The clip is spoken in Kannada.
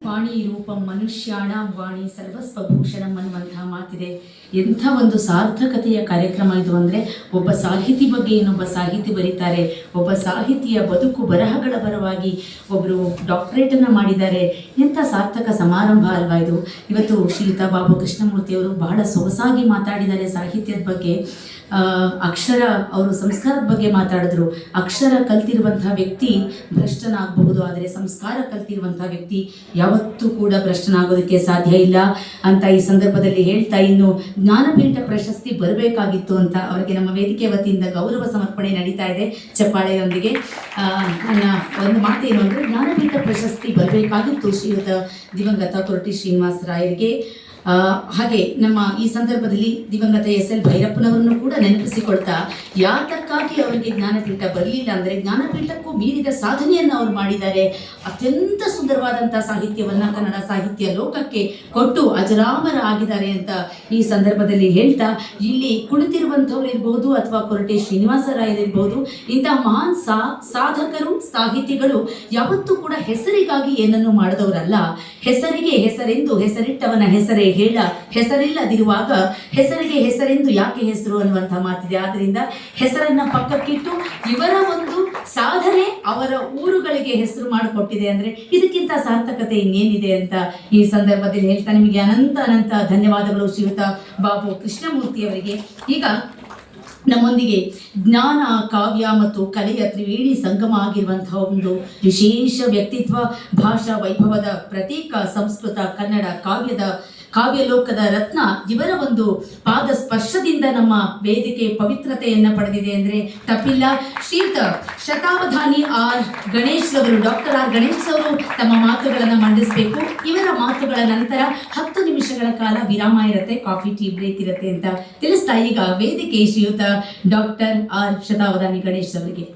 ವಾಣಿ ರೂಪಂ ಮನುಷ್ಯಾಣ ವಾಣಿ ಸರ್ವಸ್ವಭೂಷಣಂ ಅನ್ನುವಂತಹ ಮಾತಿದೆ. ಎಂಥ ಒಂದು ಸಾರ್ಥಕತೆಯ ಕಾರ್ಯಕ್ರಮ ಇದು ಅಂದರೆ, ಒಬ್ಬ ಸಾಹಿತಿ ಬಗ್ಗೆ ಇನ್ನೊಬ್ಬ ಸಾಹಿತಿ ಬರೀತಾರೆ, ಒಬ್ಬ ಸಾಹಿತಿಯ ಬದುಕು ಬರಹಗಳ ಪರವಾಗಿ ಒಬ್ಬರು ಡಾಕ್ಟರೇಟನ್ನು ಮಾಡಿದ್ದಾರೆ. ಎಂಥ ಸಾರ್ಥಕ ಸಮಾರಂಭ ಅಲ್ವಾ ಇದು. ಇವತ್ತು ಶ್ರೀಯುತ ಬಾಬು ಕೃಷ್ಣಮೂರ್ತಿಯವರು ಬಹಳ ಸೊಗಸಾಗಿ ಮಾತಾಡಿದ್ದಾರೆ ಸಾಹಿತ್ಯದ ಬಗ್ಗೆ. ಅಕ್ಷರ, ಅವರು ಸಂಸ್ಕಾರದ ಬಗ್ಗೆ ಮಾತಾಡಿದ್ರು. ಅಕ್ಷರ ಕಲ್ತಿರುವಂತಹ ವ್ಯಕ್ತಿ ಭ್ರಷ್ಟನಾಗಬಹುದು, ಆದರೆ ಸಂಸ್ಕಾರ ಕಲ್ತಿರುವಂತಹ ವ್ಯಕ್ತಿ ಯಾವತ್ತೂ ಕೂಡ ಭ್ರಷ್ಟನಾಗೋದಕ್ಕೆ ಸಾಧ್ಯ ಇಲ್ಲ ಅಂತ ಈ ಸಂದರ್ಭದಲ್ಲಿ ಹೇಳ್ತಾ, ಇನ್ನು ಜ್ಞಾನಪೀಠ ಪ್ರಶಸ್ತಿ ಬರಬೇಕಾಗಿತ್ತು ಅಂತ ಅವರಿಗೆ ನಮ್ಮ ವೇದಿಕೆ ವತಿಯಿಂದ ಗೌರವ ಸಮರ್ಪಣೆ ನಡೀತಾ ಇದೆ ಚಪ್ಪಾಳೆಯೊಂದಿಗೆ. ನನ್ನ ಒಂದು ಮಾತೇನು ಅಂದರೆ, ಜ್ಞಾನಪೀಠ ಪ್ರಶಸ್ತಿ ಬರಬೇಕಾಗಿತ್ತು ಶ್ರೀಯುತ ದಿವಂಗತ ಕೊರಟಿ ಶ್ರೀನಿವಾಸ ರಾಯರಿಗೆ. ಹಾಗೆ ನಮ್ಮ ಈ ಸಂದರ್ಭದಲ್ಲಿ ದಿವಂಗತ SL ಭೈರಪ್ಪನವರನ್ನು ಕೂಡ ನೆನಪಿಸಿಕೊಳ್ತಾ, ಯಾತಕ್ಕಾಗಿ ಅವರಿಗೆ ಜ್ಞಾನಪೀಠ ಬರಲಿಲ್ಲ ಅಂದರೆ, ಜ್ಞಾನಪೀಠಕ್ಕೂ ಮೀರಿದ ಸಾಧನೆಯನ್ನು ಅವರು ಮಾಡಿದ್ದಾರೆ. ಅತ್ಯಂತ ಸುಂದರವಾದಂಥ ಸಾಹಿತ್ಯವನ್ನು ಕನ್ನಡ ಸಾಹಿತ್ಯ ಲೋಕಕ್ಕೆ ಕೊಟ್ಟು ಅಜರಾಮರ ಆಗಿದ್ದಾರೆ ಅಂತ ಈ ಸಂದರ್ಭದಲ್ಲಿ ಹೇಳ್ತಾ, ಇಲ್ಲಿ ಕುಳಿತಿರುವಂಥವ್ರು ಇರ್ಬೋದು ಅಥವಾ ಕೊರಟೆ ಶ್ರೀನಿವಾಸ ರಾಯರಿರ್ಬೋದು, ಇಂತಹ ಮಹಾನ್ ಸಾಧಕರು ಸಾಹಿತಿಗಳು ಯಾವತ್ತೂ ಕೂಡ ಹೆಸರಿಗಾಗಿ ಏನನ್ನು ಮಾಡಿದವರಲ್ಲ. ಹೆಸರಿಗೆ ಹೆಸರೆಂದು ಹೆಸರಿಟ್ಟವನ ಹೆಸರೇ ಹೇಳ, ಹೆಸರಿಲ್ಲದಿರುವಾಗ ಹೆಸರಿಗೆ ಹೆಸರೆಂದು ಯಾಕೆ ಹೆಸರು ಅನ್ನುವಂಥ ಮಾತಿದೆ. ಆದ್ದರಿಂದ ಹೆಸರನ್ನ ಪಕ್ಕಕ್ಕಿಟ್ಟು ಇವರ ಒಂದು ಸಾಧನೆ ಅವರ ಊರುಗಳಿಗೆ ಹೆಸರು ಮಾಡಿಕೊಟ್ಟಿದೆ ಅಂದರೆ ಇದಕ್ಕಿಂತ ಸಾರ್ಥಕತೆ ಇನ್ನೇನಿದೆ ಅಂತ ಈ ಸಂದರ್ಭದಲ್ಲಿ ಹೇಳ್ತಾ, ನಿಮಗೆ ಅನಂತ ಅನಂತ ಧನ್ಯವಾದಗಳು ಶ್ರೀಯುತ ಬಾಬು ಕೃಷ್ಣಮೂರ್ತಿಯವರಿಗೆ. ಈಗ ನಮ್ಮೊಂದಿಗೆ ಜ್ಞಾನ, ಕಾವ್ಯ ಮತ್ತು ಕಲೆಯ ತ್ರಿವೇಣಿ ಸಂಗಮ ಆಗಿರುವಂತಹ ಒಂದು ವಿಶೇಷ ವ್ಯಕ್ತಿತ್ವ, ಭಾಷಾ ವೈಭವದ ಪ್ರತೀಕ, ಸಂಸ್ಕೃತ ಕನ್ನಡ ಕಾವ್ಯಲೋಕದ ರತ್ನ, ಇವರ ಒಂದು ಪಾದ ಸ್ಪರ್ಶದಿಂದ ನಮ್ಮ ವೇದಿಕೆ ಪವಿತ್ರತೆಯನ್ನು ಪಡೆದಿದೆ ಅಂದರೆ ತಪ್ಪಿಲ್ಲ. ಶ್ರೀಯುತ ಶತಾವಧಾನಿ ಡಾಕ್ಟರ್ ಆರ್ ಗಣೇಶ್ ಅವರು ತಮ್ಮ ಮಾತುಗಳನ್ನು ಮಂಡಿಸಬೇಕು. ಇವರ ಮಾತುಗಳ ನಂತರ 10 ನಿಮಿಷಗಳ ಕಾಲ ವಿರಾಮ ಇರುತ್ತೆ, ಕಾಫಿ ಟೀ ಬ್ರೇಕ್ ಇರುತ್ತೆ ಅಂತ ತಿಳಿಸ್ತಾ, ಈಗ ವೇದಿಕೆ ಶ್ರೀಯುತ ಡಾಕ್ಟರ್ ಆರ್ ಶತಾವಧಾನಿ ಗಣೇಶ್ ಅವರಿಗೆ.